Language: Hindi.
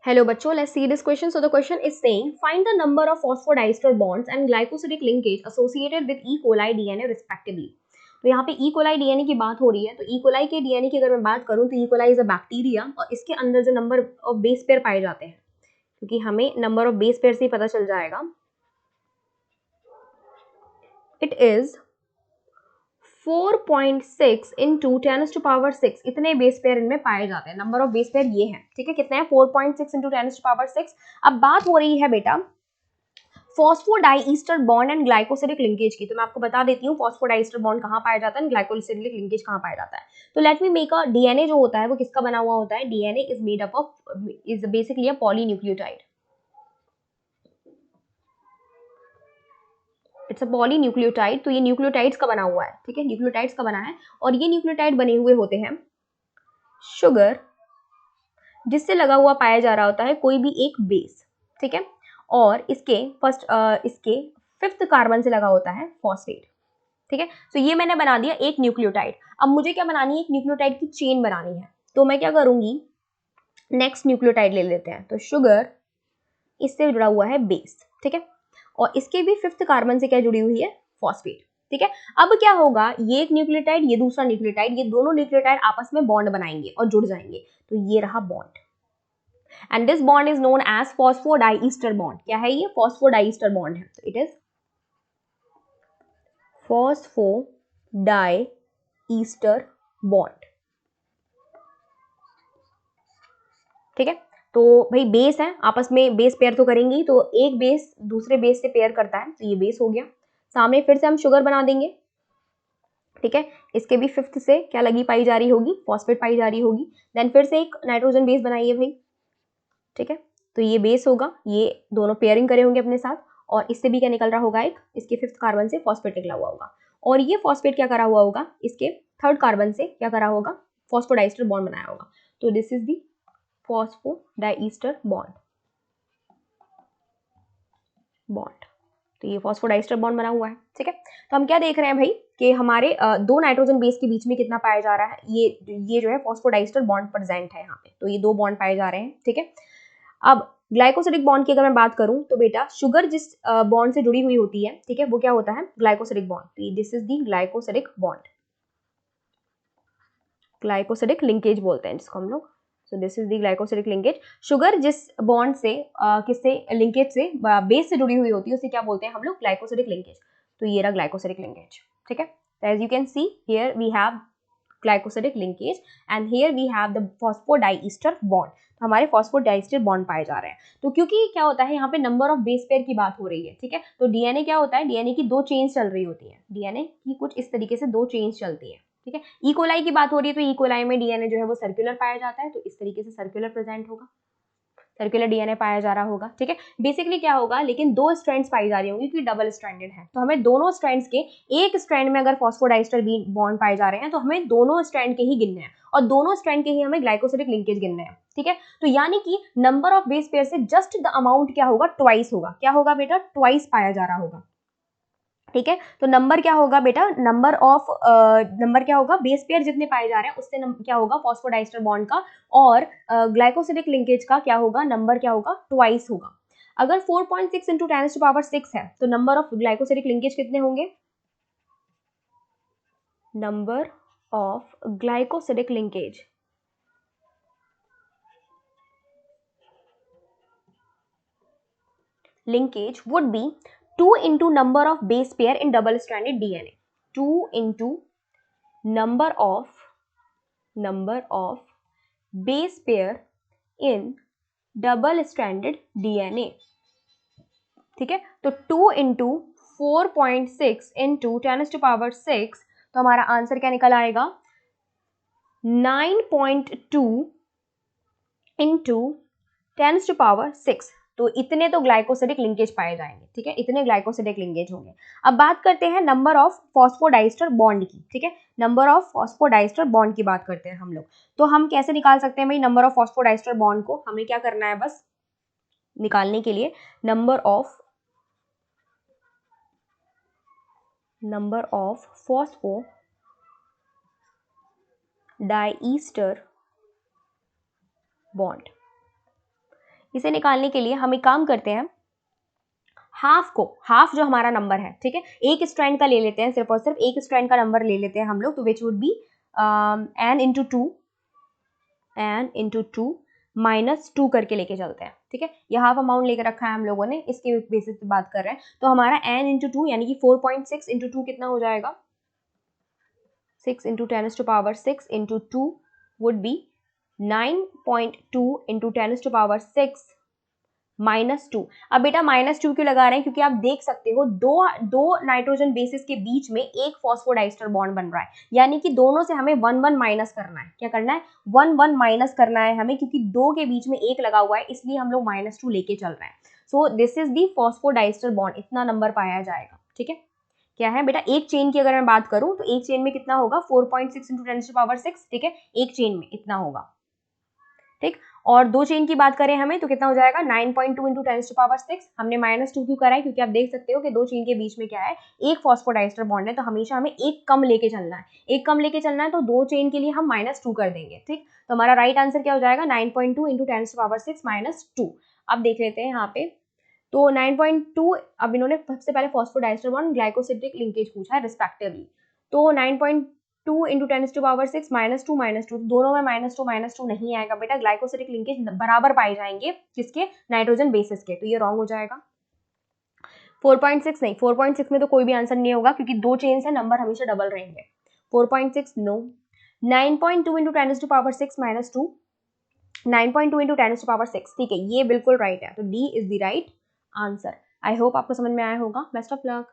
Hello बच्चों, let's see this question. So the question is saying find the number of phosphodiester bonds and glycosidic linkage associated with E. coli DNA respectively. तो यहाँ पे E. coli DNA की बात हो रही है. तो E. coli के DNA की अगर मैं बात करूँ तो E. coli is a bacteria और इसके अंदर जो नंबर ऑफ बेस पेयर पाए जाते हैं, क्योंकि हमें नंबर ऑफ बेस पेयर से ही पता चल जाएगा. It is 4.6 into 10 to power 6 इतने बेस पेयर इनमें पाए जाते हैं. नंबर ऑफ बेस पेयर ये हैं, ठीक है. कितने हैं? 4.6 into 10 to power 6. अब बात हो रही है बेटा फॉस्फोडाइईस्टर बॉन्ड एंड ग्लाइकोसिडिक लिंकेज की. तो मैं आपको बता देती हूँ फॉस्फोडाइईस्टर बॉन्ड कहाँ पाया जाता है, ग्लाइकोसिडिक लिंकेज कहाँ पाया जाता है. तो let me make a DNA जो होता है वो किसका बना हुआ होता है. DNA is made up of is basically a polynucleotide. It's a polynucleotide. तो ये न्यूक्लियोटाइड्स का बना हुआ है, ठीक है. न्यूक्लियोटाइड्स का बना है और ये न्यूक्लियोटाइड बने हुए होते हैं शुगर जिससे लगा हुआ पाया जा रहा होता है कोई भी एक बेस, ठीक है. और इसके फिफ्थ कार्बन से लगा होता है फॉस्फेट, ठीक है. तो ये मैंने बना दिया एक न्यूक्लियोटाइड. अब मुझे क्या बनानी है? एक न्यूक्लियोटाइड की चेन बनानी है. तो मैं क्या करूंगी, नेक्स्ट न्यूक्लियोटाइड ले लेते हैं. तो शुगर इससे जुड़ा हुआ है बेस, ठीक है. और इसके भी फिफ्थ कार्बन से क्या जुड़ी हुई है? फॉस्फेट, ठीक है. अब क्या होगा, ये एक न्यूक्लियोटाइड, ये दूसरा न्यूक्लियोटाइड, ये दोनों न्यूक्लियोटाइड आपस में बॉन्ड बनाएंगे और जुड़ जाएंगे. तो ये रहा bond and this bond is known as phosphodiester bond. क्या है ये? फॉस्फोडाइईस्टर बॉन्ड है. तो इट इज फॉस्फोडाइईस्टर बॉन्ड, ठीक है. तो भाई बेस है, आपस में बेस पेयर तो करेंगे. तो एक बेस दूसरे बेस से पेयर करता है, तो ये बेस हो गया. सामने फिर से हम शुगर बना देंगे, ठीक है. इसके भी फिफ्थ से क्या लगी पाई जा रही होगी? फॉस्फेट पाई जा रही होगी. देन फिर से एक नाइट्रोजन बेस बनाइए भाई, ठीक है. तो ये बेस होगा, ये दोनों पेयरिंग करे होंगे अपने साथ और इससे भी क्या निकल रहा होगा? एक इसके फिफ्थ कार्बन से फॉस्फेट निकला हुआ होगा और ये फॉस्फेट क्या करा हुआ होगा? इसके थर्ड कार्बन से क्या करा होगा? फॉस्फोडाइस्टर बॉन्ड बनाया होगा. तो दिस इज दी फॉस्फोडाइईस्टर बॉन्ड. तो ये फॉस्फोडाइस्टर बॉन्ड बना हुआ है, ठीक है. तो हम क्या देख रहे हैं भाई कि हमारे दो नाइट्रोजन बेस के बीच में कितना पाया जा रहा है? ये जो है फॉस्फोडाइस्टर बॉन्ड प्रेजेंट है यहाँ पे. तो ये दो बॉन्ड पाए जा रहे हैं, ठीक है. अब ग्लाइकोसिडिक बॉन्ड की अगर मैं बात करूं तो बेटा शुगर जिस बॉन्ड से जुड़ी हुई होती है, ठीक है, वो क्या होता है? Glycosidic bond. तो this is the glycosidic bond. Glycosidic linkage बोलते हैं जिसको हम लोग. So this is the glycosidic linkage. Sugar जिस बॉन्ड से किससे लिंकेज से बेस से जुड़ी हुई होती है उसे क्या बोलते हैं हम लोग? Glycosidic linkage. तो ये रहा ग्लाइकोसिडिक लिंकेज, ठीक है. As you can see here we have glycosidic linkage and here we have the phosphodiester bond. तो हमारे फॉस्फोडाइस्टर बॉन्ड पाए जा रहे हैं. तो क्योंकि क्या होता है यहाँ पे नंबर ऑफ बेस पेयर की बात हो रही है, ठीक है. तो डीएनए क्या होता है? डीएनए की दो चेन्स चल रही होती है. डीएनए की कुछ इस तरीके से दो चेन्स चलती है, ठीक है. ई कोलाई की बात हो रही है तो ई कोलाई में डीएनए जो है वो सर्कुलर पाया जाता है. तो इस तरीके से सर्कुलर प्रेजेंट होगा, सर्कुलर डीएनए पाया जा रहा होगा, ठीक है. बेसिकली क्या होगा, लेकिन दो स्ट्रैंड्स पाई जा रही होंगी क्योंकि डबल स्ट्रैंडेड है. तो हमें दोनों स्ट्रैंड्स के एक स्ट्रैंड में अगर फॉस्फोडाइस्टर बॉन्ड पाए जा रहे हैं तो हमें दोनों स्ट्रैंड के ही गिनने हैं और दोनों स्ट्रैंड के ही हमें ग्लाइकोसिडिक लिंकेज गिनने हैं, ठीक है. तो यानी कि नंबर ऑफ बेस पेयर से जस्ट द अमाउंट क्या होगा? ट्वाइस होगा. क्या होगा बेटा? ट्वाइस पाया जा रहा होगा, ठीक है. तो नंबर क्या होगा बेटा? नंबर क्या होगा? बेस पेयर जितने पाए जा रहे हैं उससे क्या होगा? फॉस्फोडाइस्टर बॉन्ड का और ग्लाइकोसिडिक लिंकेज का क्या होगा? नंबर क्या होगा? ट्वाइस होगा. अगर 4.6 इंटू 10 टू पावर 6 है तो नंबर ऑफ ग्लाइकोसिडिक लिंकेज कितने होंगे? Number of glycosidic linkage would be 2 into number of base pair in double stranded DNA. 2 into number of base pair in double stranded DNA, ठीक है. तो 2 into 4.6 into 10 to power 6. तो हमारा आंसर क्या निकल आएगा? 9.2 into 10 to power 6. तो इतने तो ग्लाइकोसिडिक लिंकेज पाए जाएंगे, ठीक है. इतने ग्लाइकोसिडिक लिंकेज होंगे. अब बात करते हैं नंबर ऑफ फॉस्फोडाइस्टर बॉन्ड की, ठीक है. नंबर ऑफ फॉस्फोडाइस्टर बॉन्ड की बात करते हैं हम लोग. तो हम कैसे निकाल सकते हैं भाई नंबर ऑफ फॉस्फोडाइस्टर बॉन्ड को? हमें क्या करना है बस निकालने के लिए? Number of phosphodiester bond. इसे निकालने के लिए हम एक काम करते हैं, हाफ जो हमारा नंबर है, ठीक है, एक स्ट्रैंड का ले लेते हैं, सिर्फ और सिर्फ एक स्ट्रैंड का नंबर ले लेते हैं हम लोग, तो which would be n into two minus 2 करके लेके चलते हैं, ठीक है। ये हाफ अमाउंट लेकर रखा है हम लोगों ने, इसके बेसिस पे बात कर रहे हैं। तो हमारा n इंटू टू यानी कि 4.6 इंटू टू कितना हो जाएगा, 6 into 10⁻6 into two would be 9.2 into 10⁻6 -2। अब बेटा -2 क्यों लगा रहे हैं, क्योंकि आप देख सकते हो दो नाइट्रोजन बेसिस के बीच में एक फॉस्फोडाइस्टर बॉन्ड बन रहा है, यानी कि दोनों से हमें 1 माइनस करना है। क्या करना है, 1 माइनस करना है हमें, क्योंकि दो के बीच में एक लगा हुआ है, इसलिए हम लोग -2 लेके चल रहे हैं। सो this is the phosphodiester bond, इतना नंबर पाया जाएगा, ठीक है। क्या है बेटा, एक चेन की अगर मैं बात करूं तो एक चेन में कितना होगा, 4.6 इंटू 10⁻6, ठीक है, एक चेन में इतना होगा, ठीक। और दो चेन की बात करें हमें तो कितना हो जाएगा, 9.2 इंटू 10⁻6। हमने -2 क्यों करा है, क्योंकि आप देख सकते हो कि दो चेन के बीच में क्या है, एक फॉस्फोडाइस्टर बॉन्ड है, तो हमेशा हमें एक कम लेके चलना है, एक कम लेके चलना है, तो दो चेन के लिए हम -2 कर देंगे, ठीक। तो हमारा राइट आंसर क्या हो जाएगा, 9.2 इंटू 10⁻6 -2। अब देख लेते हैं यहाँ पे, तो 9.2, अब इन्होंने सबसे पहले फॉस्फोडाइस्टर बॉन्ड ग्लाइकोसिडिक लिंकेज पूछा है रिस्पेक्टिवली, तो 9.2 इंटू 10⁻6 -2 दोनों में -2 नहीं आएगा बेटा, ग्लाइकोसिडिक लिंकेज बराबर पाए जाएंगे किसके, नाइट्रोजन बेसिस के, तो ये रॉन्ग हो जाएगा। 4.6 नहीं, 4.6 में तो कोई भी आंसर नहीं होगा, क्योंकि दो चेन से नंबर हमेशा डबल रहेंगे। 4.6 नो। 9.2 इंटू 10⁻6 -2, 9.2 इंटू 10⁻6, ठीक है, ये बिल्कुल राइट है, तो D is the right answer. I hope आपको समझ में आया होगा। Best of luck.